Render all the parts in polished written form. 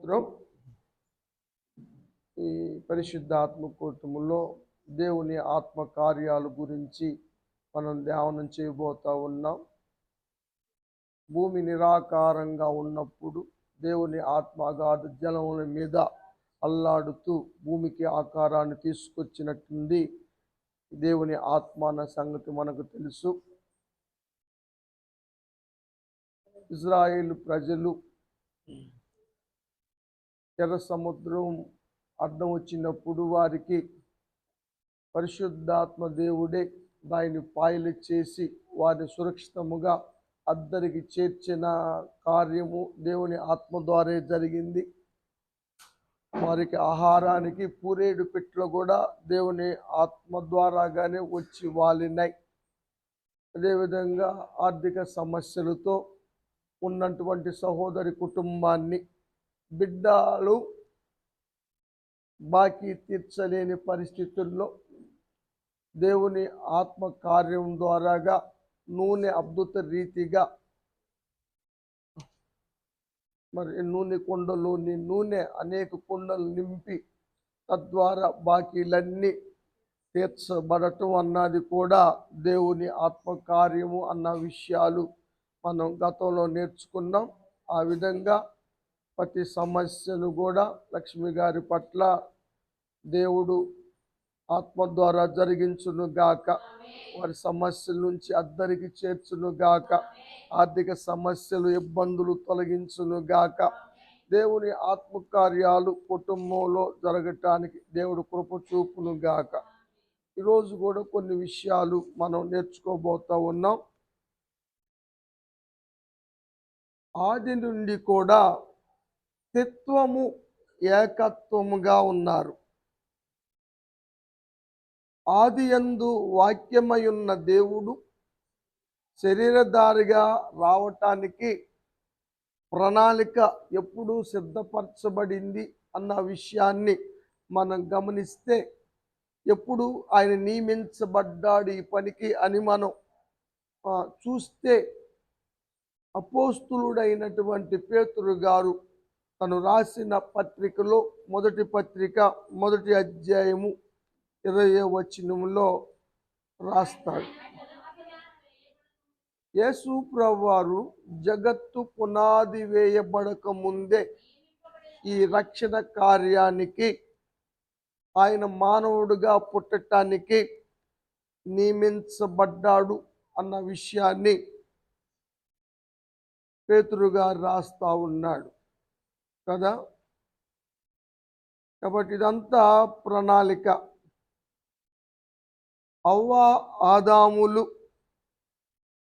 స్తోత్రం. ఈ పరిశుద్ధాత్మ కూటములో దేవుని ఆత్మ కార్యాల గురించి మనం ధ్యానం చేయబోతా ఉన్నాం. భూమి నిరాకారంగా ఉన్నప్పుడు దేవుని ఆత్మ అగాధ జలముల మీద అల్లాడుతూ భూమికి ఆకారాన్ని తీసుకొచ్చినట్టుంది దేవుని ఆత్మ అన్న సంగతి మనకు తెలుసు. ఇజ్రాయేల్ ప్రజలు ఎర్ర సముద్రం అడ్డం వచ్చినప్పుడు వారికి పరిశుద్ధాత్మ దేవుడే దాన్ని పాయలు చేసి వారిని సురక్షితముగా అద్దరికి చేర్చిన కార్యము దేవుని ఆత్మ ద్వారా జరిగింది. వారికి ఆహారానికి పూరేడు పెట్లు కూడా దేవుని ఆత్మ ద్వారాగానే వచ్చి వాలినాయి. అదేవిధంగా ఆర్థిక సమస్యలతో ఉన్నటువంటి సహోదరి కుటుంబాన్ని బిడ్డలు బాకీ తీర్చలేని పరిస్థితుల్లో దేవుని ఆత్మ కార్యం ద్వారాగా నూనె అద్భుత రీతిగా నూనె కుండలోని నూనె అనేక కుండలు నింపి తద్వారా బాకీలన్నీ తీర్చబడటం అన్నది కూడా దేవుని ఆత్మకార్యము అన్న విషయాలు మనం గతంలో నేర్చుకున్నాం. ఆ విధంగా ప్రతి సమస్యను కూడా లక్ష్మి గారి పట్ల దేవుడు ఆత్మ ద్వారా జరిగించును గాక. వారి సమస్యల నుంచి అద్దరికి చేర్చును గాక. ఆర్థిక సమస్యలు ఇబ్బందులు తొలగించును గాక. దేవుని ఆత్మకార్యాలు కుటుంబంలో జరగటానికి దేవుడు కృప చూపును గాక. ఈరోజు కూడా కొన్ని విషయాలు మనం నేర్చుకోబోతా ఉన్నాం. ఆది నుండి కూడా త్రిత్వము ఏకత్వముగా ఉన్నారు. ఆదియందు వాక్యమయున్న దేవుడు శరీరధారిగా రావటానికి ప్రణాళిక ఎప్పుడూ సిద్ధపరచబడింది అన్న విషయాన్ని మనం గమనిస్తే, ఎప్పుడు ఆయన నియమించబడ్డాడు ఈ పనికి అని మనం చూస్తే, అపోస్తులుడైనటువంటి పేతురు గారు తను రాసిన పత్రికలో మొదటి పత్రిక 1వ అధ్యాయము 20వ వచనంలో రాస్తాడు. యేసు ప్రభువారు జగత్తు పునాది వేయబడక ముందే ఈ రక్షణ కార్యానికి ఆయన మానవుడిగా పుట్టటానికి నియమించబడ్డాడు అన్న విషయాన్ని పేతురు గారు రాస్తా ఉన్నాడు కదా. కాబట్టి ఇదంతా ప్రణాళిక. అవ్వ ఆదాములు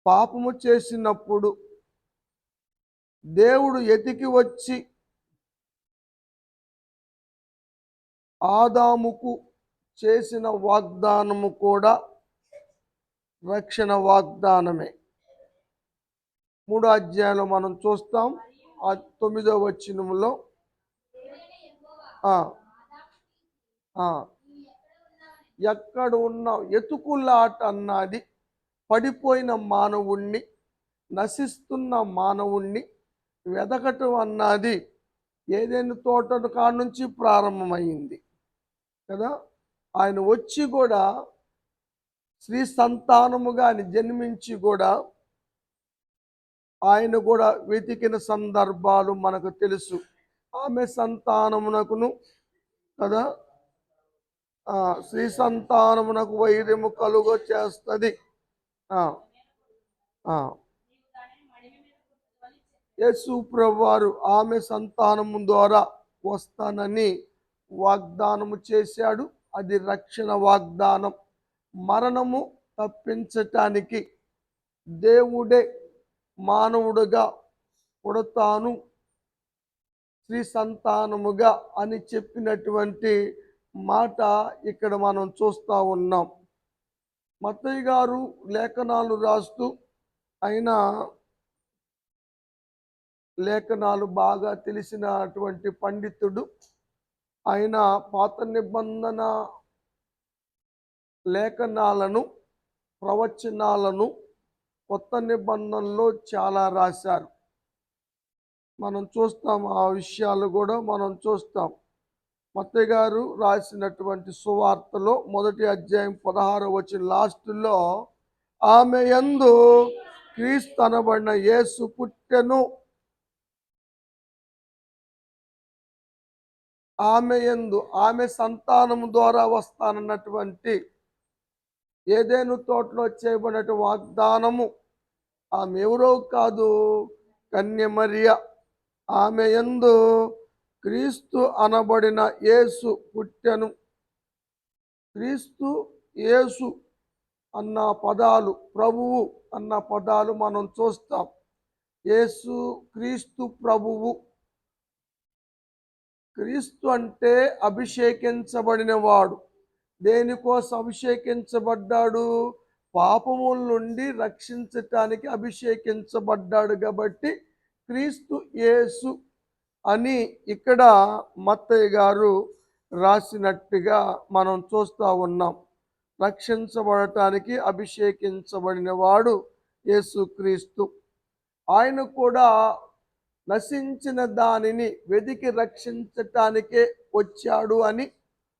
పాపము చేసినప్పుడు దేవుడు ఎతికి వచ్చి ఆదాముకు చేసిన వాగ్దానము కూడా రక్షణ వాగ్దానమే. 3వ అధ్యాయంలో మనం చూస్తాం. 9వ వచనంలో ఎక్కడ ఉన్న ఎతుకులాట అన్నది పడిపోయిన మానవుణ్ణి, నశిస్తున్న మానవుణ్ణి వెదకటం అన్నది ఏదైనా తోట కాడ నుంచి ప్రారంభమైంది కదా. ఆయన వచ్చి కూడా స్త్రీ సంతానముగా జన్మించి కూడా ఆయన కూడా వెతికిన సందర్భాలు మనకు తెలుసు. ఆమె సంతానమునకును కదా స్త్రీ సంతానమునకు వైర్యము కలుగ చేస్తుంది. యేసు ప్రభువారు ఆమె సంతానము ద్వారా వస్తానని వాగ్దానము చేశాడు. అది రక్షణ వాగ్దానం. మరణము తప్పించటానికి దేవుడే మానవుడుగా పుడతాను స్త్రీ సంతానముగా అని చెప్పినటువంటి మాట ఇక్కడ మనం చూస్తూ ఉన్నాం. మత్తయి గారు లేఖనాలు రాస్తూ, ఆయన లేఖనాలు బాగా తెలిసినటువంటి పండితుడు. ఆయన పాత నిబంధన లేఖనాలను, ప్రవచనాలను కొత్త నిబంధనలో చాలా రాశారు. మనం చూస్తాం. ఆ విషయాలు కూడా మనం చూస్తాం. మత్తయి గారు రాసినటువంటి సువార్తలో మొదటి అధ్యాయం 16వ వచనం లాస్ట్లో ఆమె యందు క్రీస్తు అనబడిన యేసు పుట్టెను. ఆమె యందు, ఆమె సంతానము ద్వారా వస్తానన్నటువంటి ఏదెను తోటలో చేయబడిన వాగ్దానము ఆమె ఎవరో కాదు, కన్యమరియ. ఆమె యందు క్రీస్తు అనబడిన యేసు పుట్టెను. క్రీస్తు, యేసు అన్న పదాలు, ప్రభువు అన్న పదాలు మనం చూస్తాం. యేసు క్రీస్తు ప్రభువు. క్రీస్తు అంటే అభిషేకించబడిన వాడు. దేనికోసం అభిషేకించబడ్డాడు? పాపముల నుండి రక్షించటానికి అభిషేకించబడ్డాడు. కాబట్టి క్రీస్తు యేసు అని ఇక్కడ మత్తయి గారు రాసినట్టుగా మనం చూస్తూ ఉన్నాం. రక్షించబడటానికి అభిషేకించబడిన వాడు యేసుక్రీస్తు. ఆయన కూడా నశించిన దానిని వెదికి రక్షించటానికే వచ్చాడు అని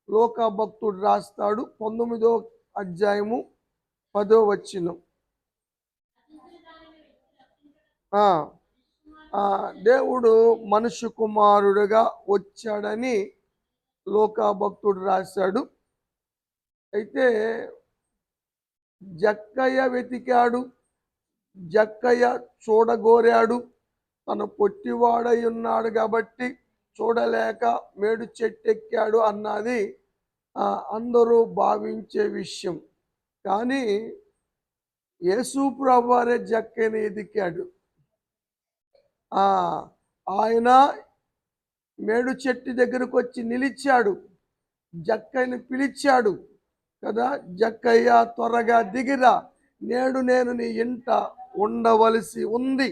లోకా భక్తుడు రాస్తాడు. 19వ అధ్యాయము 10వ వచనం. దేవుడు మనుష్య కుమారుడుగా వచ్చాడని లోకా భక్తుడు రాశాడు. అయితే జక్కయ్య వెతికాడు, జక్కయ్య చూడగోరాడు. తను పొట్టివాడై ఉన్నాడు కాబట్టి చూడలేక మేడు చెట్టెక్కాడు అన్నది అందరూ భావించే విషయం. కానీ యేసు ప్రభువారే జక్కయ్యని ఎదికాడు. ఆయన మేడు చెట్టు దగ్గరకు వచ్చి నిలిచాడు, జక్కయ్యని పిలిచాడు కదా. జక్కయ్య త్వరగా దిగిరా, నేడు నేను నీ ఇంట ఉండవలసి ఉంది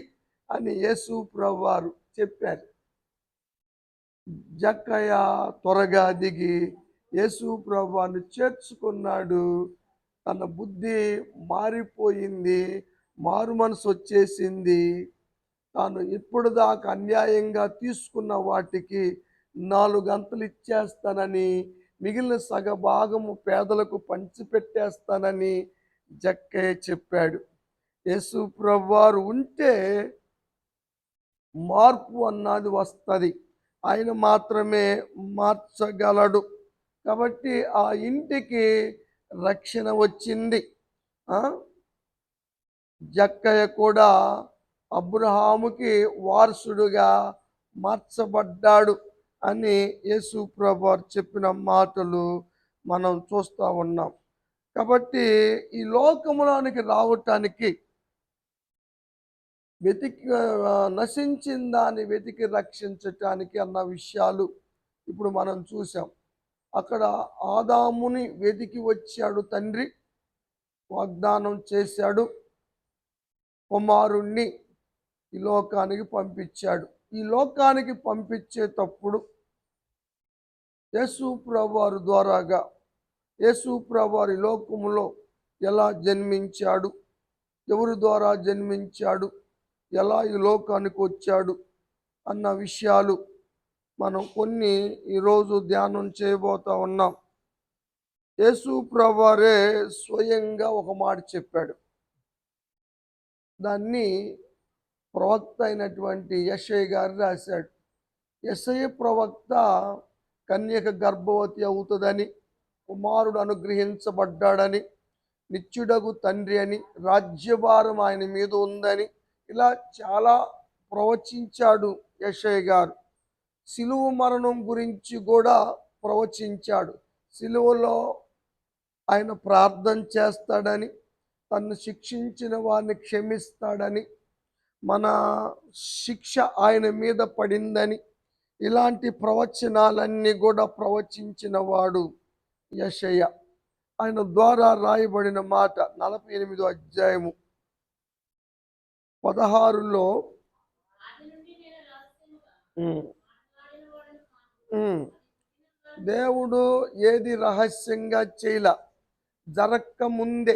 అని యేసు ప్రభువారు చెప్పారు. జక్కయ్య త్వరగా దిగి యేసు ప్రభువాన్ని చేర్చుకున్నాడు. తన బుద్ధి మారిపోయింది, మారు మనసు వచ్చేసింది. తాను ఇప్పుడు దాకా అన్యాయంగా తీసుకున్న వాటికి 4 అంతలు ఇచ్చేస్తానని, మిగిలిన సగభాగము పేదలకు పంచిపెట్టేస్తానని జక్కయ్య చెప్పాడు. యేసు ప్రభువారు ఉంటే మార్పు అన్నది వస్తుంది. ఆయన మాత్రమే మార్చగలడు. కాబట్టి ఆ ఇంటికి రక్షణ వచ్చింది. జక్కయ్య కూడా అబ్రహాముకి వారసుడుగా మార్చబడ్డాడు అని యేసు ప్రభువారు చెప్పిన మాటలు మనం చూస్తూ ఉన్నాం. కాబట్టి ఈ లోకములోనికి రావటానికి నశించిన దాన్ని వెతికి రక్షించటానికి అన్న విషయాలు ఇప్పుడు మనం చూసాం. అక్కడ ఆదాముని వెతికి వచ్చాడు తండ్రి, వాగ్దానం చేశాడు, కుమారుణ్ణి ఈ లోకానికి పంపించాడు. ఈ లోకానికి పంపించేటప్పుడు యేసు ప్రభువారి ద్వారాగా యేసు ప్రభువారి లోకములో ఎలా జన్మించాడు, ఎవరి ద్వారా జన్మించాడు, ఎలా ఈ లోకానికి వచ్చాడు అన్న విషయాలు మనం కొన్ని ఈరోజు ధ్యానం చేయబోతా ఉన్నాం. యేసు ప్రభువారే స్వయంగా ఒక మాట చెప్పాడు. దాన్ని ప్రవక్త అయినటువంటి యెషయా గారు రాశాడు. యెషయా ప్రవక్త కన్యక గర్భవతి అవుతుందని, కుమారుడు అనుగ్రహించబడ్డాడని, నిత్యుడగు తండ్రి అని, రాజ్యభారం ఆయన మీద ఉందని, ఇలా చాలా ప్రవచించాడు యెషయా గారు. సిలువ మరణం గురించి కూడా ప్రవచించాడు. సిలువలో ఆయన ప్రార్థన చేస్తాడని, తను శిక్షించిన వారిని క్షమిస్తాడని, మన శిక్ష ఆయన మీద పడిందని, ఇలాంటి ప్రవచనాలన్నీ కూడా ప్రవచించిన వాడు యెషయా. ఆయన ద్వారా రాయబడిన మాట 48వ అధ్యాయము 16లో దేవుడు ఏది రహస్యంగా చేయలా, జరక్క ముందే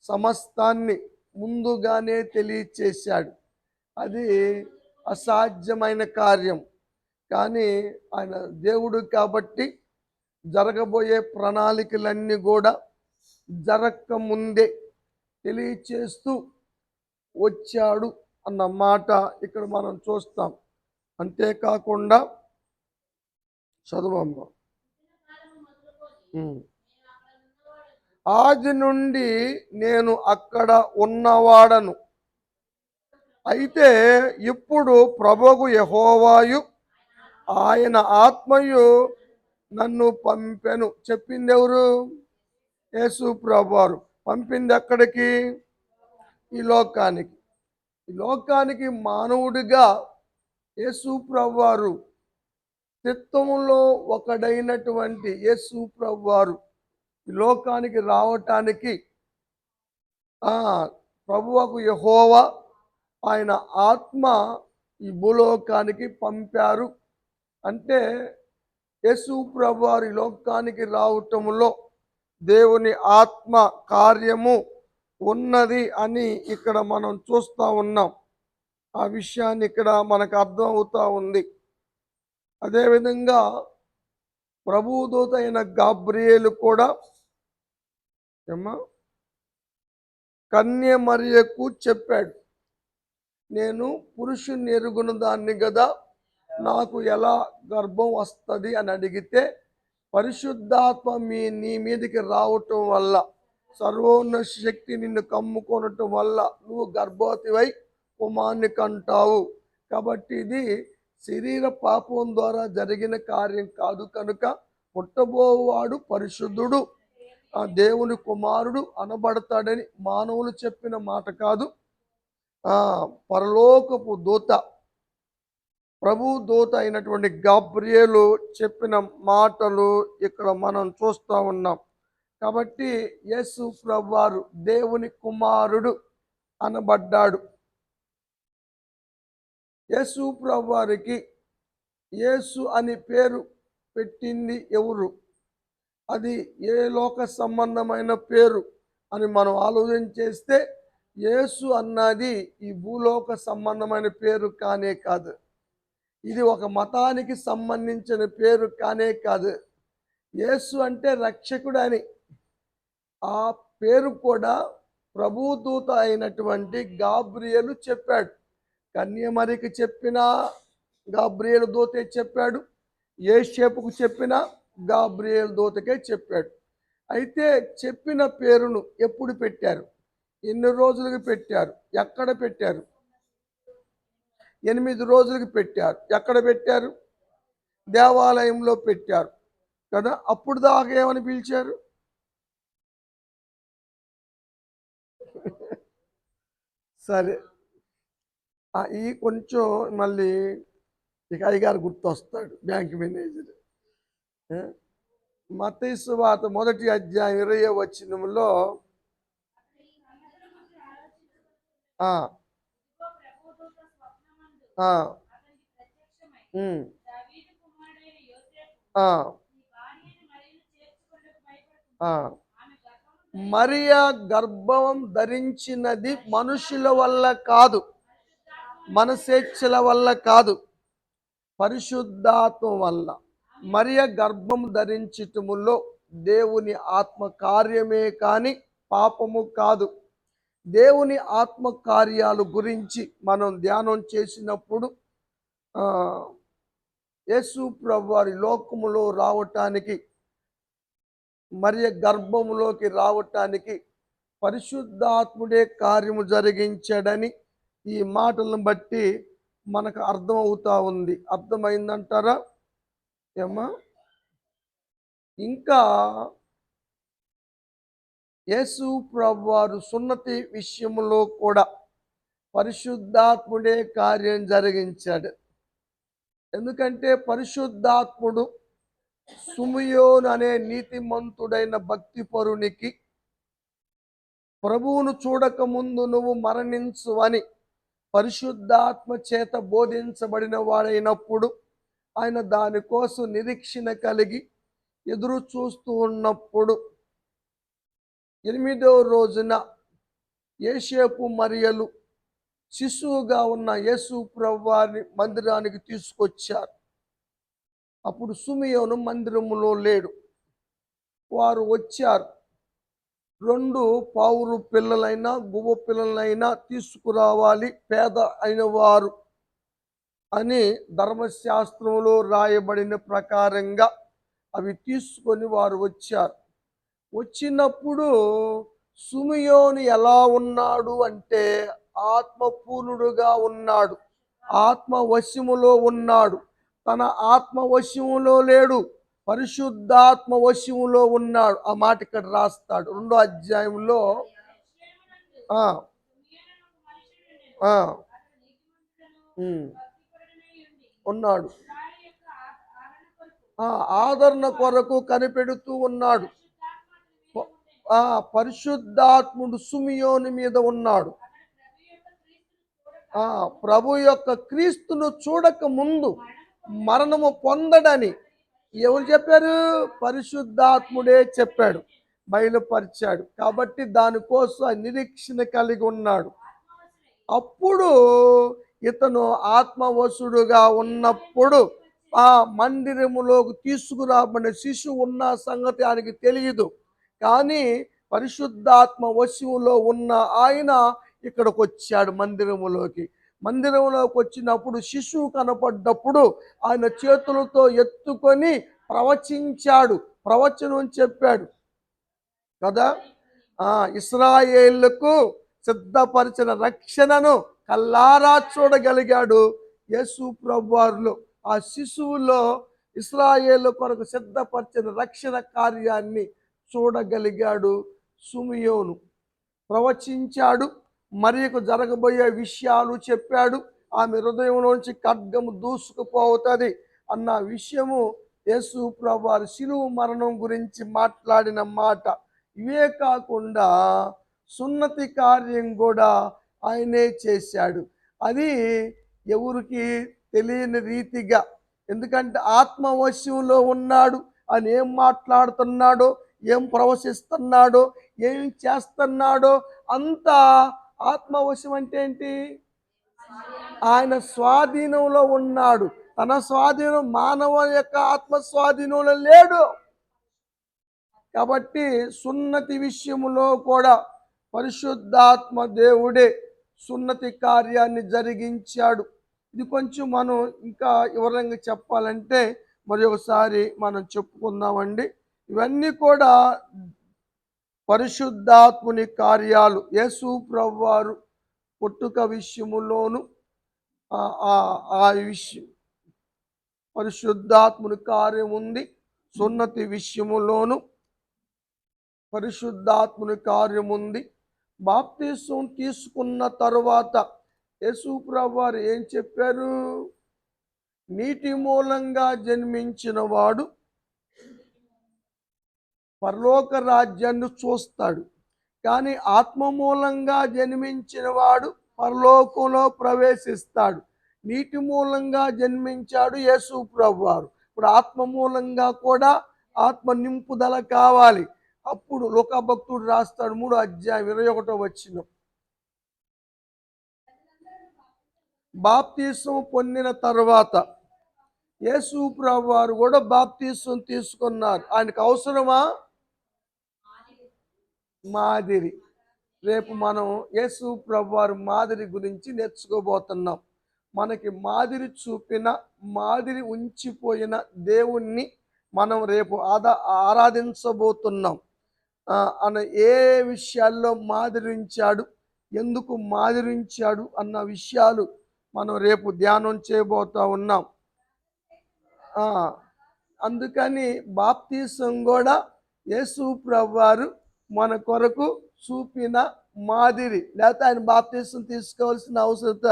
సమస్తాన్ని ముందుగానే తెలియచేశాడు. అది అసాధ్యమైన కార్యం. కానీ ఆయన దేవుడు కాబట్టి జరగబోయే ప్రణాళికలన్నీ కూడా జరగక ముందే తెలియచేస్తూ వచ్చాడు అన్న మాట ఇక్కడ మనం చూస్తాం. అంతేకాకుండా చదువమ్మ. ఆది నుండి నేను అక్కడ ఉన్నవాడను, అయితే ఇప్పుడు ప్రభువు యెహోవాయు ఆయన ఆత్మయు నన్ను పంపెను. చెప్పింది ఎవరు? యేసు ప్రభువారు. పంపింది ఎక్కడికి? ఈ లోకానికి. ఈ లోకానికి మానవుడిగా యేసు ప్రభువారు చిత్తములో ఒకడైనటువంటి యేసు ప్రభువారు ఈ లోకానికి రావటానికి ప్రభువుకు యెహోవా ఆయన ఆత్మ ఈ భూలోకానికి పంపారు. అంటే యేసు ప్రభువారు ఈ లోకానికి రావటంలో దేవుని ఆత్మ కార్యము ఉన్నది అని ఇక్కడ మనం చూస్తూ ఉన్నాం. ఆ విషయాన్ని ఇక్కడ మనకు అర్థం అవుతా ఉంది. అదేవిధంగా ప్రభుదూత అయిన గాబ్రియేలు కూడా కన్య మరియకు చెప్పాడు, నేను పురుషుని ఎరుగున దాన్ని కదా, నాకు ఎలా గర్భం వస్తుంది అని అడిగితే, పరిశుద్ధాత్మ నీ మీదకి రావటం వల్ల, సర్వోన్నత శక్తి నిన్ను కమ్ముకొనటం వల్ల నువ్వు గర్భవతివై కుమారుని కంటావు. కాబట్టి ఇది శరీర పాపం ద్వారా జరిగిన కార్యం కాదు కనుక పుట్టబోవాడు పరిశుద్ధుడు, ఆ దేవుని కుమారుడు అనబడతాడని మానవులు చెప్పిన మాట కాదు, పరలోకపు దూత ప్రభు దూత అయినటువంటి గాబ్రియేలు చెప్పిన మాటలు ఇక్కడ మనం చూస్తూ ఉన్నాం. కాబట్టి యేసు ప్రభువారు దేవుని కుమారుడు అనబడ్డాడు. యేసు ప్రభువారికి యేసు అని పేరు పెట్టింది ఎవరు? అది ఏ లోక సంబంధమైన పేరు అని మనం ఆలోచన చేస్తే, యేసు అన్నది ఈ భూలోక సంబంధమైన పేరు కానే కాదు. ఇది ఒక మతానికి సంబంధించిన పేరు కానే కాదు. యేసు అంటే రక్షకుడు అని. ఆ పేరు కూడా ప్రభుదూత అయినటువంటి గాబ్రియేలు చెప్పాడు. కన్యమరికి చెప్పిన గాబ్రియేలు దూతే చెప్పాడు, యోసేపుకు చెప్పిన గాబ్రియేలు దూతకే చెప్పాడు. అయితే చెప్పిన పేరును ఎప్పుడు పెట్టారు? ఎన్ని రోజులకు పెట్టారు? ఎక్కడ పెట్టారు? 8 రోజులకు పెట్టారు. ఎక్కడ పెట్టారు? దేవాలయంలో పెట్టారు కదా. అప్పుడు దాకా ఏమని పిలిచారు? సరే, ఈ కొంచెం మళ్ళీ ఇక అయ్యగారు గుర్తొస్తాడు, బ్యాంక్ మేనేజర్. మత్తయి సువార్త 1వ అధ్యాయం 20వ వచనంలో మరియా గర్భం ధరించినది మనుషుల వల్ల కాదు, మన స్వేచ్ఛల వల్ల కాదు, పరిశుద్ధాత్మ వల్ల. మరియ గర్భం ధరించటములో దేవుని ఆత్మ కార్యమే కాని పాపము కాదు. దేవుని ఆత్మ కార్యాలు గురించి మనం ధ్యానం చేసినప్పుడు యేసు ప్రభువారి లోకములో రావటానికి, మరియ గర్భములోకి రావటానికి పరిశుద్ధాత్ముడే కార్యము జరిగించాడని ఈ మాటలను బట్టి మనకు అర్థం అవుతా ఉంది. అర్థమైందంటారా ఏమ్మా? ఇంకా యేసు ప్రభువారు సున్నతి విషయంలో కూడా పరిశుద్ధాత్ముడే కార్యం జరిగించాడు. ఎందుకంటే పరిశుద్ధాత్ముడు సుమయోను అనే నీతిమంతుడైన భక్తిపరునికి ప్రభువును చూడక ముందు నువ్వు మరణించు అని పరిశుద్ధాత్మ చేత బోధించబడిన వాడైనప్పుడు, ఆయన దానికోసం నిరీక్షణ కలిగి ఎదురు చూస్తూ ఉన్నప్పుడు 8వ రోజున యోసేపు మరియలు శిశువుగా ఉన్న యేసు ప్రభువారిని మందిరానికి తీసుకొచ్చారు. అప్పుడు సిమియోను మందిరములో లేడు. వారు వచ్చారు. 2 పావురు పిల్లలైనా గువ్వ పిల్లలైనా తీసుకురావాలి పేద అయిన వారు అని ధర్మశాస్త్రంలో రాయబడిన ప్రకారంగా అవి తీసుకొని వారు వచ్చారు. వచ్చినప్పుడు సిమియోను ఎలా ఉన్నాడు అంటే ఆత్మపూర్ణుడుగా ఉన్నాడు, ఆత్మ వశములో ఉన్నాడు. తన ఆత్మ వశములో లేడు, పరిశుద్ధాత్మ వశములో ఉన్నాడు. ఆ మాట ఇక్కడ రాస్తాడు 2వ అధ్యాయంలో. ఆ, ఆ, ఉన్నాడు. ఆదరణ కొరకు కనిపెడుతూ ఉన్నాడు. పరిశుద్ధాత్ముడు సిమియోను మీద ఉన్నాడు. ప్రభు యొక్క క్రీస్తును చూడక ముందు మరణము పొందడని ఎవరు చెప్పారు? పరిశుద్ధాత్ముడే చెప్పాడు, బయలుపరిచాడు. కాబట్టి దానికోసం నిరీక్షణ కలిగి ఉన్నాడు. అప్పుడు ఇతను ఆత్మవశుడుగా ఉన్నప్పుడు ఆ మందిరములోకి తీసుకురాబడిన శిశువు ఉన్న సంగతి ఆయనకి తెలియదు. కానీ పరిశుద్ధాత్మ వశములో ఉన్న ఆయన ఇక్కడికి వచ్చాడు మందిరములోకి. మందిరంలోకి వచ్చినప్పుడు శిశువు కనపడ్డప్పుడు ఆయన చేతులతో ఎత్తుకొని ప్రవచించాడు, ప్రవచనం చెప్పాడు కదా. ఇశ్రాయేలుకు సిద్ధపరిచిన రక్షణను కల్లారా చూడగలిగాడు యేసు ప్రభువారిలో. ఆ శిశువులో ఇశ్రాయేలు కొరకు సిద్ధపరిచిన రక్షణ కార్యాన్ని చూడగలిగాడు సిమియోను. ప్రవచించాడు, మరియకు జరగబోయే విషయాలు చెప్పాడు. ఆమె హృదయంలోంచి ఖడ్గము దూసుకుపోతుంది అన్న విషయము యేసు ప్రభువారి శిలువ మరణం గురించి మాట్లాడిన మాట. ఇవే కాకుండా సున్నతి కార్యం కూడా ఆయనే చేశాడు. అది ఎవరికి తెలియని రీతిగా, ఎందుకంటే ఆత్మవశంలో ఉన్నాడు. ఆయన ఏం మాట్లాడుతున్నాడో, ఏం ప్రవశిస్తున్నాడో, ఏం చేస్తున్నాడో అంతా ఆత్మవశం అంటే ఏంటి? ఆయన స్వాధీనంలో ఉన్నాడు. తన స్వాధీనం మానవ యొక్క ఆత్మ స్వాధీనంలో లేడు. కాబట్టి సున్నతి విషయములో కూడా పరిశుద్ధాత్మ దేవుడే సున్నతి కార్యాన్ని జరిగించాడు. ఇది కొంచెం మనం ఇంకా వివరంగా చెప్పాలంటే మరి ఒకసారి మనం చెప్పుకుందామండి. ఇవన్నీ కూడా పరిశుద్ధాత్ముని కార్యాలు. యేసు ప్రభువారు పుట్టుక విషయములోను ఆ విషయం పరిశుద్ధాత్ముని కార్యం ఉంది. సున్నతి విషయములోను పరిశుద్ధాత్ముని కార్యం ఉంది. బాప్తిసం తీసుకున్న తరువాత యేసు ప్రభువారు ఏం చెప్పారు? నీటి మూలంగా జన్మించిన వాడు పరలోక రాజ్యాన్ని చూస్తాడు, కానీ ఆత్మ మూలంగా జన్మించిన వాడు పరలోకంలో ప్రవేశిస్తాడు. నీటి మూలంగా జన్మించాడు యేసు ప్రభువారు. ఇప్పుడు ఆత్మ మూలంగా కూడా ఆత్మ నింపుదల కావాలి. అప్పుడు లోకా భక్తుడు రాస్తాడు 3వ అధ్యాయం 21వ వచనం. బాప్తిసం పొందిన తర్వాత యేసు ప్రభువారు కూడా బాప్తిసం తీసుకున్నారు. ఆయనకు అవసరమా? మాదిరి. రేపు మనం యేసు ప్రభువారు మాదిరి గురించి నేర్చుకోబోతున్నాం. మనకి మాదిరి చూపిన, మాదిరి ఉంచిపోయిన దేవుణ్ణి మనం రేపు ఆరాధించబోతున్నాం. అన్న ఏ విషయాల్లో మాదిరించాడు, ఎందుకు మాదిరించాడు అన్న విషయాలు మనం రేపు ధ్యానం చేయబోతా ఉన్నాం. అందుకని బాప్తిసం కూడా యేసు ప్రభువారు మన కొరకు చూపిన మాదిరి. లేకపోతే ఆయన బాప్తిసం తీసుకోవాల్సిన అవసరత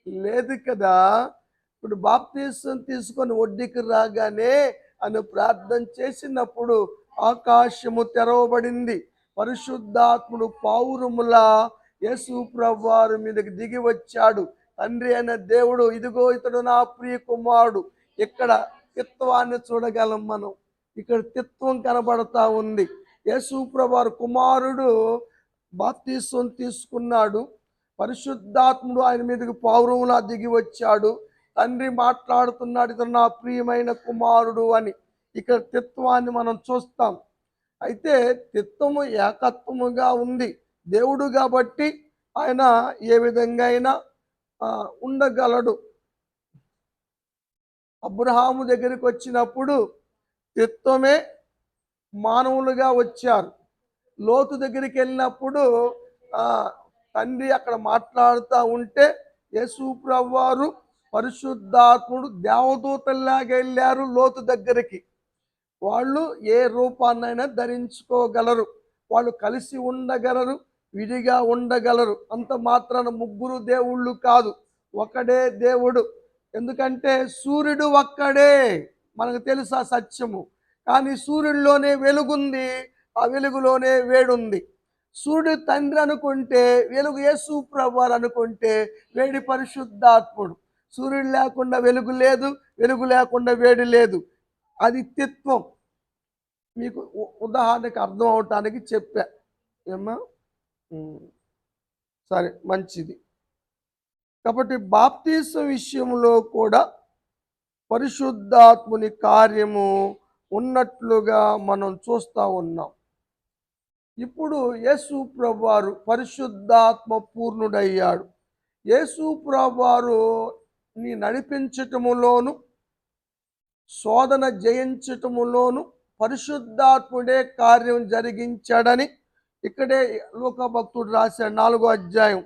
లేదు కదా. ఇప్పుడు బాప్తిసం తీసుకొని ఒడ్డుకి రాగానే అని ప్రార్థన చేసినప్పుడు ఆకాశము తెరవబడింది. పరిశుద్ధాత్ముడు పావురములా యేసు ప్రభువారి మీదకి దిగి వచ్చాడు. తండ్రి అయిన దేవుడు, ఇదిగో ఇతడు నా ప్రియ కుమారుడు. ఇక్కడ తిత్వాన్ని చూడగలం మనం. ఇక్కడ తిత్వం కనబడతా ఉంది. యేసు ప్రభువారి కుమారుడు బాప్తిసం తీసుకున్నాడు. పరిశుద్ధాత్ముడు ఆయన మీదకి పౌరములా దిగి వచ్చాడు. తండ్రి మాట్లాడుతున్నాడు, ఇతను నా ప్రియమైన కుమారుడు అని. ఇక్కడ తిత్వాన్ని మనం చూస్తాం. అయితే తిత్వము ఏకత్వముగా ఉంది. దేవుడు కాబట్టి ఆయన ఏ విధంగా అయినా ఉండగలడు. అబ్రహాము దగ్గరికి వచ్చినప్పుడు తిత్వమే మానవులుగా వచ్చారు. లోతు దగ్గరికి వెళ్ళినప్పుడు తండ్రి అక్కడ మాట్లాడుతూ ఉంటే యేసు ప్రభువారు పరిశుద్ధాత్ముడు దేవదూతల్లాగా వెళ్ళారు లోతు దగ్గరికి. వాళ్ళు ఏ రూపాన్నైనా ధరించుకోగలరు, వాళ్ళు కలిసి ఉండగలరు, విడిగా ఉండగలరు. అంత మాత్రాన ముగ్గురు దేవుళ్ళు కాదు, ఒకడే దేవుడు. ఎందుకంటే సూర్యుడు ఒక్కడే, మనకు తెలుసు ఆ సత్యము. కానీ సూర్యుడిలోనే వెలుగుంది, ఆ వెలుగులోనే వేడుంది. సూర్యుడు తండ్రి అనుకుంటే వెలుగు యేసు ప్రభువారు అనుకుంటే వేడి పరిశుద్ధాత్ముడు. సూర్యుడు లేకుండా వెలుగు లేదు, వెలుగు లేకుండా వేడి లేదు. అది తిత్వం. మీకు ఉదాహరణకు అర్థం అవటానికి చెప్పా ఏమ్మా. సరే, మంచిది. కాబట్టి బాప్తీసం విషయంలో కూడా పరిశుద్ధాత్ముని కార్యము ఉన్నట్లుగా మనం చూస్తూ ఉన్నాం. ఇప్పుడు యేసు ప్రభువారు పరిశుద్ధాత్మ పూర్ణుడయ్యాడు. యేసు ప్రభువారు ని నడిపించటములోను శోధన జయించటములోను పరిశుద్ధాత్ముడే కార్యం జరిగించాడని ఇక్కడే లూకా భక్తుడు రాశాడు 4వ అధ్యాయం.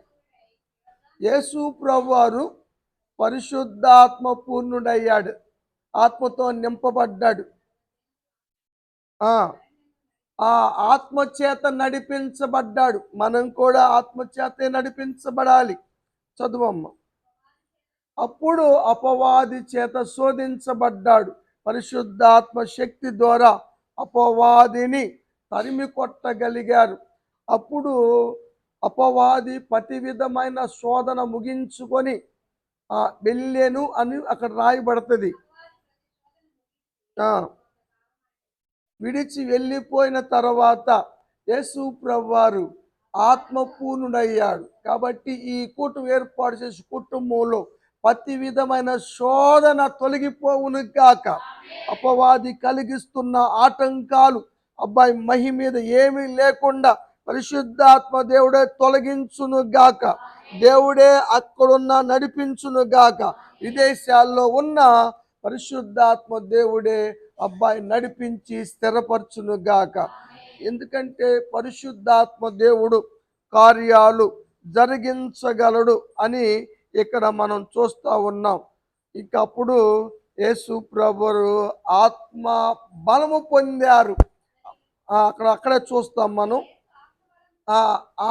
యేసు ప్రభువారు పరిశుద్ధాత్మ పూర్ణుడయ్యాడు, ఆత్మతో నింపబడ్డాడు. ఆ ఆత్మచేత నడిపించబడ్డాడు. మనం కూడా ఆత్మచేతే నడిపించబడాలి. చదువమ్మ. అప్పుడు అపవాది చేత శోధించబడ్డాడు. పరిశుద్ధాత్మ శక్తి ద్వారా అపవాదిని తరిమి కొట్టగలిగారు. అప్పుడు అపవాది ప్రతి విధమైన శోధన ముగించుకొని వెళ్ళెను అని అక్కడ రాయబడుతుంది. విడిచి వెళ్ళిపోయిన తర్వాత యేసు ప్రభువారు ఆత్మపూర్ణుడయ్యాడు. కాబట్టి ఈ కుటుంబం ఏర్పాటు చేసి కుటుంబంలో ప్రతి విధమైన శోధన తొలగిపోవును గాక. అపవాది కలిగిస్తున్న ఆటంకాలు అబ్బాయి మహిమ మీద ఏమీ లేకుండా పరిశుద్ధాత్మ దేవుడే తొలగించును గాక. దేవుడే అక్కడున్న నడిపించును గాక. విదేశాల్లో ఉన్న పరిశుద్ధాత్మ దేవుడే అబ్బాయి నడిపించి స్థిరపరచును గాక. ఎందుకంటే పరిశుద్ధాత్మ దేవుడు కార్యాలు జరిగించగలడు అని ఇక్కడ మనం చూస్తూ ఉన్నాం. ఇక అప్పుడు యేసు ప్రభువు ఆత్మ బలము పొందారు. అక్కడే చూస్తాం మనం.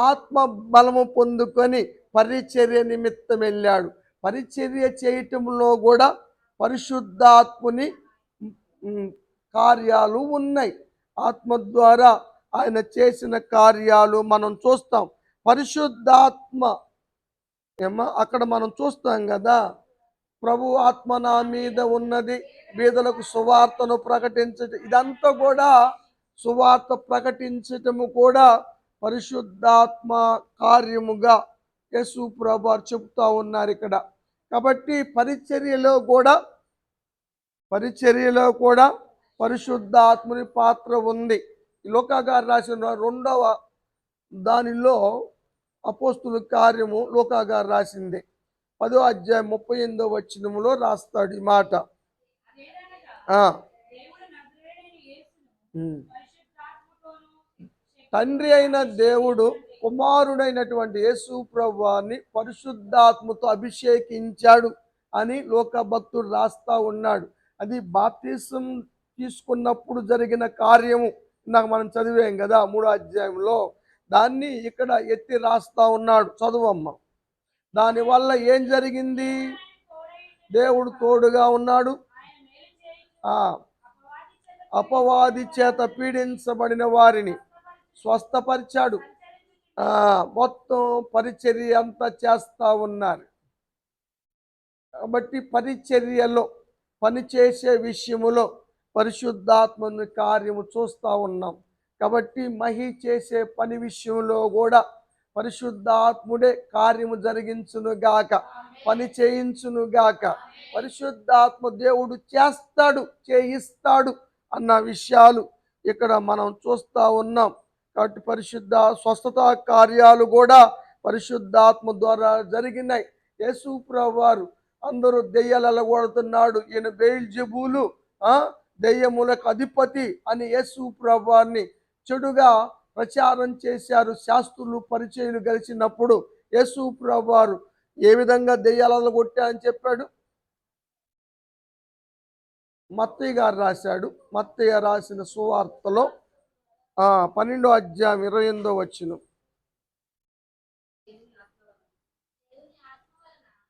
ఆత్మ బలము పొందుకొని పరిచర్య నిమిత్తం వెళ్ళాడు. పరిచర్య చేయటంలో కూడా పరిశుద్ధాత్ముని కార్యాలు ఉన్నాయి. ఆత్మ ద్వారా ఆయన చేసిన కార్యాలు మనం చూస్తాం. పరిశుద్ధాత్మ అక్కడ మనం చూస్తాం కదా, ప్రభు ఆత్మ నా మీద ఉన్నది, బీదలకు సువార్తను ప్రకటించటం. ఇదంతా కూడా సువార్త ప్రకటించటము కూడా పరిశుద్ధాత్మ కార్యముగా యేసు ప్రభు చెప్తా ఉన్నారు ఇక్కడ. కాబట్టి పరిచర్యలో కూడా పరిశుద్ధాత్ముని పాత్ర ఉంది. లూకా గారు రాసిన 2వ దానిలో అపోస్తుల కార్యము లూకా గారు రాసింది 10వ అధ్యాయం 38వ వచనములో రాస్తాడు ఈ మాట. తండ్రి అయిన దేవుడు కుమారుడైనటువంటి యేసు ప్రభువాన్ని పరిశుద్ధాత్మతో అభిషేకించాడు అని లోక భక్తుడు రాస్తా ఉన్నాడు. అది బాప్తిసం తీసుకున్నప్పుడు జరిగిన కార్యము. నాకు మనం చదివాం కదా 3వ అధ్యాయంలో. దాన్ని ఇక్కడ ఎత్తి రాస్తా ఉన్నాడు. చదువమ్మ. దానివల్ల ఏం జరిగింది? దేవుడు తోడుగా ఉన్నాడు. అపవాది చేత పీడించబడిన వారిని స్వస్థపరిచాడు. మొత్తం పరిచర్య అంతా చేస్తా ఉన్నారు. కాబట్టి పరిచర్యలో పనిచేసే విషయములో పరిశుద్ధాత్మని కార్యము చూస్తూ ఉన్నాం. కాబట్టి మహి చేసే పని విషయంలో కూడా పరిశుద్ధాత్ముడే కార్యము జరిగించునుగాక, పని చేయించునుగాక. పరిశుద్ధాత్మ దేవుడు చేస్తాడు, చేయిస్తాడు అన్న విషయాలు ఇక్కడ మనం చూస్తూ ఉన్నాం. కాబట్టి పరిశుద్ధ స్వస్థత కార్యాలు కూడా పరిశుద్ధాత్మ ద్వారా జరిగినాయి. యేసు ప్రభువారు అందరూ దెయ్యాలు ఎలగొడుతున్నాడు, ఈయన బెయల్జెబూలు దెయ్యములకు అధిపతి అని యేసు ప్రభువారిని చెడుగా ప్రచారం చేశారు. శాస్త్రులు పరిచయులు కలిసినప్పుడు యేసు ప్రభువారు ఏ విధంగా దెయ్యాలను కొట్టా అని చెప్పాడు. మత్తయి గారు రాశాడు. మత్తయి రాసిన సువార్తలో 12వ అధ్యాయం 28వ వచనం,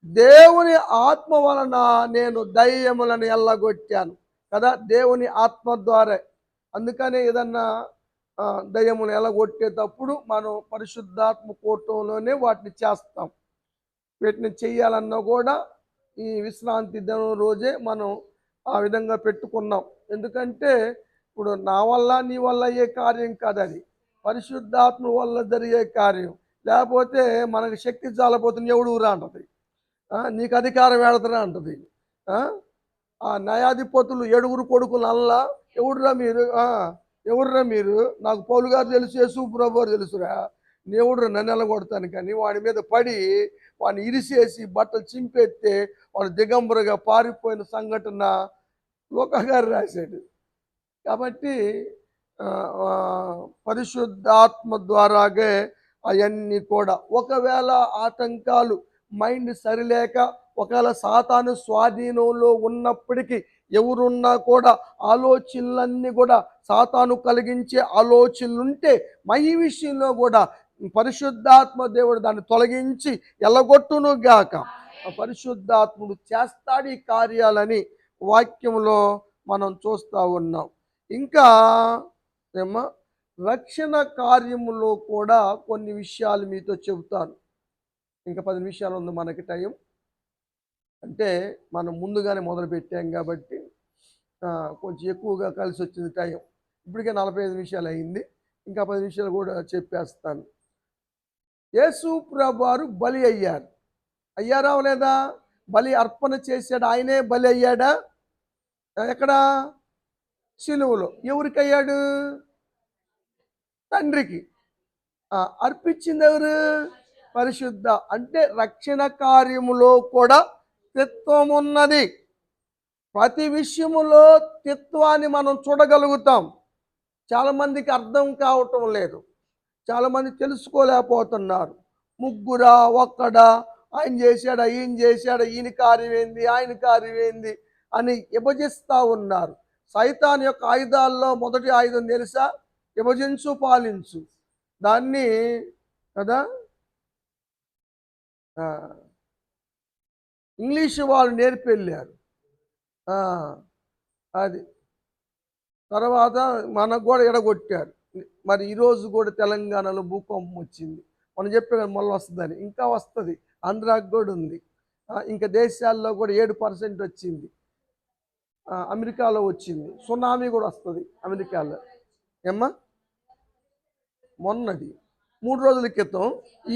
దేవుని ఆత్మ వలన నేను దయ్యములను ఎల్లగొట్టాను కదా, దేవుని ఆత్మ ద్వారా. అందుకనే ఏదన్నా దయ్యములు ఎల్లగొట్టేటప్పుడు మనం పరిశుద్ధాత్మ కూటంలోనే వాటిని చేస్తాం. వీటిని చెయ్యాలన్నా కూడా ఈ విశ్రాంతి దినం రోజే మనం ఆ విధంగా పెట్టుకున్నాం. ఎందుకంటే ఇప్పుడు నా వల్ల నీ వల్ల అయ్యే కార్యం కాదు, అది పరిశుద్ధాత్మ వల్ల జరిగే కార్యం. లేకపోతే మనకు శక్తి చాలపోతుంది, ఎవడు ఊరా అంటది, నీకు అధికారం వేడతరా అంటది. ఆ న్యాయాధిపతులు 7 కొడుకులు అల్లా, ఎవరురా మీరు, నాకు పౌలు గారు తెలుసు, యేసు ప్రభు గారు తెలుసురా, దేవుడు నన్ను ఎలగొడతాను. కానీ వాడి మీద పడి వాడిని ఇరిసేసి బట్టలు చింపెత్తే వాడు దిగంబరుగా పారిపోయిన సంఘటన లోకా గారు రాశాడు. కాబట్టి పరిశుద్ధాత్మ ద్వారాగే అవన్నీ కూడా. ఒకవేళ ఆటంకాలు మైండ్ సరిలేక ఒకవేళ సాతాను స్వాధీనంలో ఉన్నప్పటికీ ఎవరున్నా కూడా ఆలోచనలన్నీ కూడా సాతాను కలిగించే ఆలోచనలుంటే ఈ విషయంలో కూడా పరిశుద్ధాత్మ దేవుడు దాన్ని తొలగించి ఎల్లగొట్టును గాక. పరిశుద్ధాత్ముడు చేస్తాడు ఈ కార్యాలని వాక్యంలో మనం చూస్తూ ఉన్నాం. ఇంకా ఏమో రక్షణ కార్యములో కూడా కొన్ని విషయాలు మీతో చెబుతాను. ఇంకా 10 నిమిషాలు ఉంది మనకి టైం. అంటే మనం ముందుగానే మొదలు పెట్టాం కాబట్టి కొంచెం ఎక్కువగా కలిసి వచ్చింది టైం. ఇప్పటికే 45 నిమిషాలు అయింది, ఇంకా 10 నిమిషాలు కూడా చెప్పేస్తాను. యేసు ప్రభువారు బలి అయ్యారా లేదా? బలి అర్పణ చేశాడు, ఆయనే బలి అయ్యాడా? ఎక్కడ? శిలువలో. ఎవరికి అయ్యాడు? తండ్రికి. అర్పించింది ఎవరు? పరిశుద్ధ. అంటే రక్షణ కార్యములో కూడా త్రిత్వం ఉన్నది. ప్రతి విషయములో త్రిత్వాన్ని మనం చూడగలుగుతాం. చాలామందికి అర్థం కావటం లేదు, చాలామంది తెలుసుకోలేకపోతున్నారు. ముగ్గురా, ఒక్కడా, ఆయన చేశాడా, ఈయన చేశాడా, ఈయన కార్యం ఏంది, ఆయన కార్యం ఏంది అని విభజిస్తూ ఉన్నారు. సైతాన్ యొక్క ఆయుధాల్లో మొదటి ఆయుధం తెలుసా? విభజించు, పాలించు. దాన్ని కదా ఇంగ్లీషు వాళ్ళు నేర్పెళ్ళారు. అది తర్వాత మనకు కూడా ఎడగొట్టారు. మరి ఈరోజు కూడా తెలంగాణలో భూకంపం వచ్చింది. మనం చెప్పే మళ్ళీ వస్తుందని, ఇంకా వస్తుంది. ఆంధ్రాకు కూడా ఉంది. ఇంకా దేశాల్లో కూడా 7% వచ్చింది. అమెరికాలో వచ్చింది. సునామీ కూడా వస్తుంది అమెరికాలో. ఏమ్మా, మొన్నది 3 రోజుల క్రితం.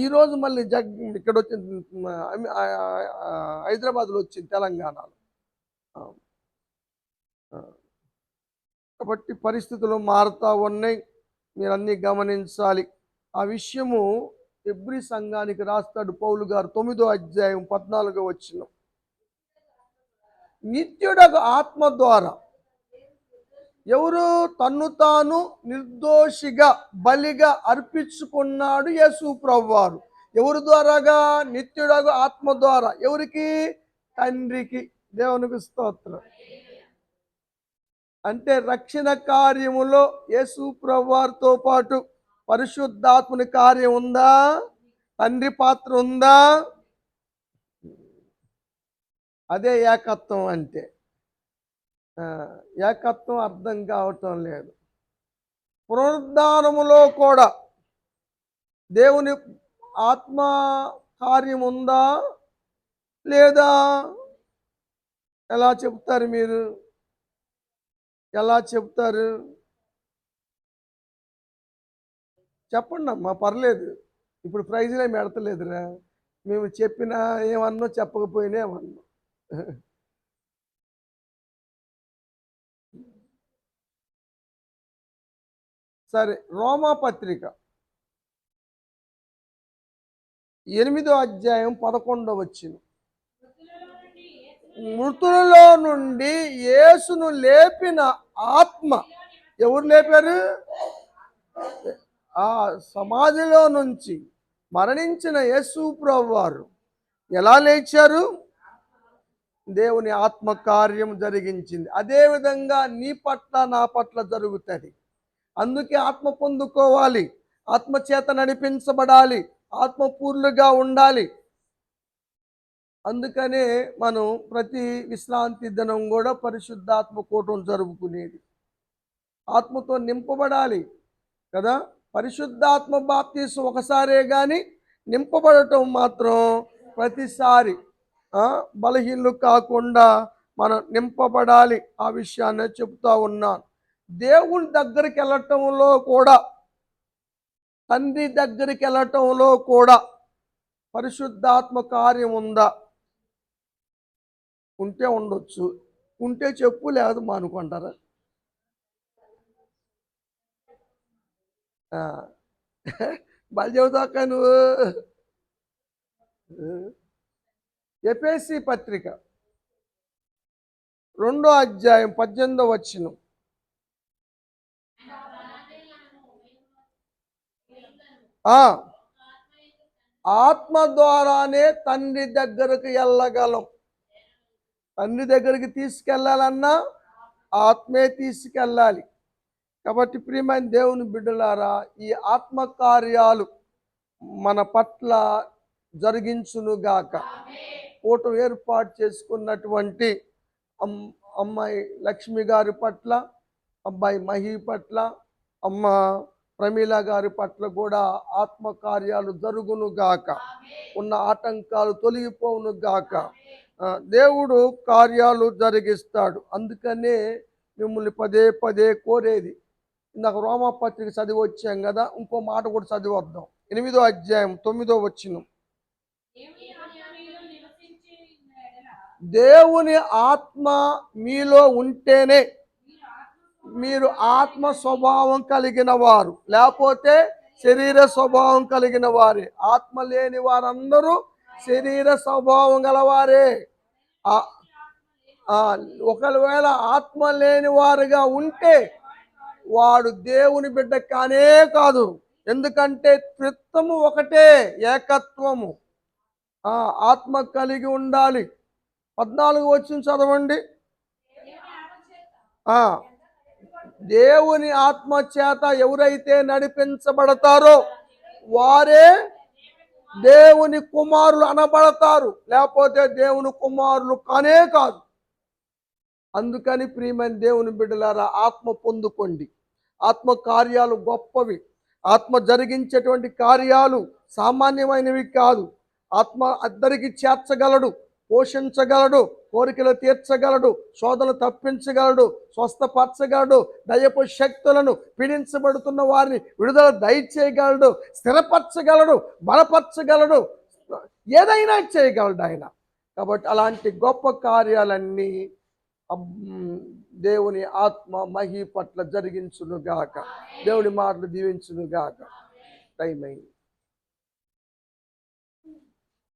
ఈరోజు మళ్ళీ ఇక్కడ వచ్చింది, హైదరాబాద్లో వచ్చింది, తెలంగాణలో. కాబట్టి పరిస్థితులు మారుతూ ఉన్నాయి, మీరు అన్నీ గమనించాలి. ఆ విషయము హెబ్రీ సంఘానికి రాస్తాడు పౌలు గారు 9వ అధ్యాయం 14వ వచనం. నిత్యుడగు ఆత్మ ద్వారా ఎవరు తన్ను తాను నిర్దోషిగా బలిగా అర్పించుకున్నాడు యేసు ప్రభువారు. ఎవరి ద్వారాగా? నిత్యుడగు ఆత్మ ద్వారా. ఎవరికి? తండ్రికి. దేవునికి స్తోత్రం. అంటే రక్షణ కార్యములో యేసు ప్రభువారితో పాటు పరిశుద్ధాత్మని కార్యం ఉందా? తండ్రి పాత్ర ఉందా? అదే ఏకత్వం. అంటే ఏకత్వం అర్థం కావటం లేదు. పునరుద్ధానములో కూడా దేవుని ఆత్మ కార్యం ఉందా లేదా? ఎలా చెప్తారు మీరు? ఎలా చెప్తారు? చెప్పండి అమ్మా, పర్లేదు. ఇప్పుడు ప్రైజ్లు ఏమి పెడతలేదురా. మేము చెప్పినా ఏమన్నా చెప్పకపోయినా ఏమన్నా. సరే, రోమా పత్రిక 8వ అధ్యాయం 11వ వచనం. మృతులలో నుండి యేసును లేపిన ఆత్మ. ఎవరు లేపారు? ఆ సమాధిలో నుంచి మరణించిన యేసు ప్రభువు వారు ఎలా లేచారు? దేవుని ఆత్మ కార్యం జరిగించింది. అదేవిధంగా నీ పట్ల నా పట్ల జరుగుతుంది. అందుకే ఆత్మ పొందుకోవాలి, ఆత్మ చేత నడిపించబడాలి, ఆత్మపూర్లుగా ఉండాలి. అందుకనే మనం ప్రతి విశ్రాంతి దినం కూడా పరిశుద్ధాత్మ కూటం జరుపుకునేది. ఆత్మతో నింపబడాలి కదా. పరిశుద్ధాత్మ బాప్తీసం ఒకసారే కానీ నింపబడటం మాత్రం ప్రతిసారి. బలహీనలు కాకుండా మనం నింపబడాలి. ఆ విషయాన్ని చెప్తా ఉన్నాను. దేవుని దగ్గరికి వెళ్ళటంలో కూడా, తండ్రి దగ్గరికి వెళ్ళటంలో కూడా పరిశుద్ధాత్మ కార్యం ఉందా? ఉంటే ఉండొచ్చు, ఉంటే చెప్పు, లేదు మానుకుంటారా? బలి చెబుతాక నువ్వు. ఎఫెసీ పత్రిక 2వ అధ్యాయం 18వ వచనం. ఆత్మ ద్వారానే తండ్రి దగ్గరకు వెళ్ళగలం. తండ్రి దగ్గరికి తీసుకెళ్ళాలన్నా ఆత్మే తీసుకెళ్ళాలి. కాబట్టి ప్రియమైన దేవుని బిడ్డలారా, ఈ ఆత్మకార్యాలు మన పట్ల జరిగించునుగాక. కూటం ఏర్పాటు చేసుకున్నటువంటి అమ్మాయి లక్ష్మి గారి పట్ల, అబ్బాయి మహి పట్ల, అమ్మ ప్రమీల గారి పట్ల కూడా ఆత్మకార్యాలు జరుగునుగాక. ఉన్న ఆటంకాలు తొలగిపోవునుగాక. దేవుడు కార్యాలు జరిగిస్తాడు. అందుకనే మిమ్మల్ని పదే పదే కోరేది. ఇందాక రోమా పత్రిక చదివి వచ్చాం కదా, ఇంకో మాట కూడా చదివద్దాం. 8వ అధ్యాయం 9వ వచనం. దేవుని ఆత్మ మీలో ఉంటేనే మీరు ఆత్మ స్వభావం కలిగిన వారు, లేకపోతే శరీర స్వభావం కలిగిన వారే. ఆత్మ లేని వారందరూ శరీర స్వభావం గలవారే. ఒకవేళ ఆత్మ లేని వారుగా ఉంటే వాడు దేవుని బిడ్డ కానే కాదు. ఎందుకంటే త్రిత్వము ఒకటే, ఏకత్వము. ఆత్మ కలిగి ఉండాలి. 14వ వచనం చదవండి. దేవుని ఆత్మ చేత ఎవరైతే నడిపించబడతారో వారే దేవుని కుమారులు అనబడతారు, లేకపోతే దేవుని కుమారులు కానే కాదు. అందుకని ప్రియమైన దేవుని బిడ్డలారా, ఆత్మ పొందుకోండి. ఆత్మ కార్యాలు గొప్పవి. ఆత్మ జరిగించేటువంటి కార్యాలు సామాన్యమైనవి కాదు. ఆత్మ అందరికి చేర్చగలడు, పోషించగలడు, కోరికలు తీర్చగలడు, శోధనలు తప్పించగలడు, స్వస్థపరచగలడు, దయపు శక్తులను, పీడించబడుతున్న వారిని విడుదల దయచేయగలడు, స్థిరపరచగలడు, బలపరచగలడు, ఏదైనా చేయగలడు ఆయన. కాబట్టి అలాంటి గొప్ప కార్యాలన్నీ దేవుని ఆత్మ మహి పట్ల జరిగించునుగాక. దేవుని మాటలు దీవించునుగాక. టైం అయింది.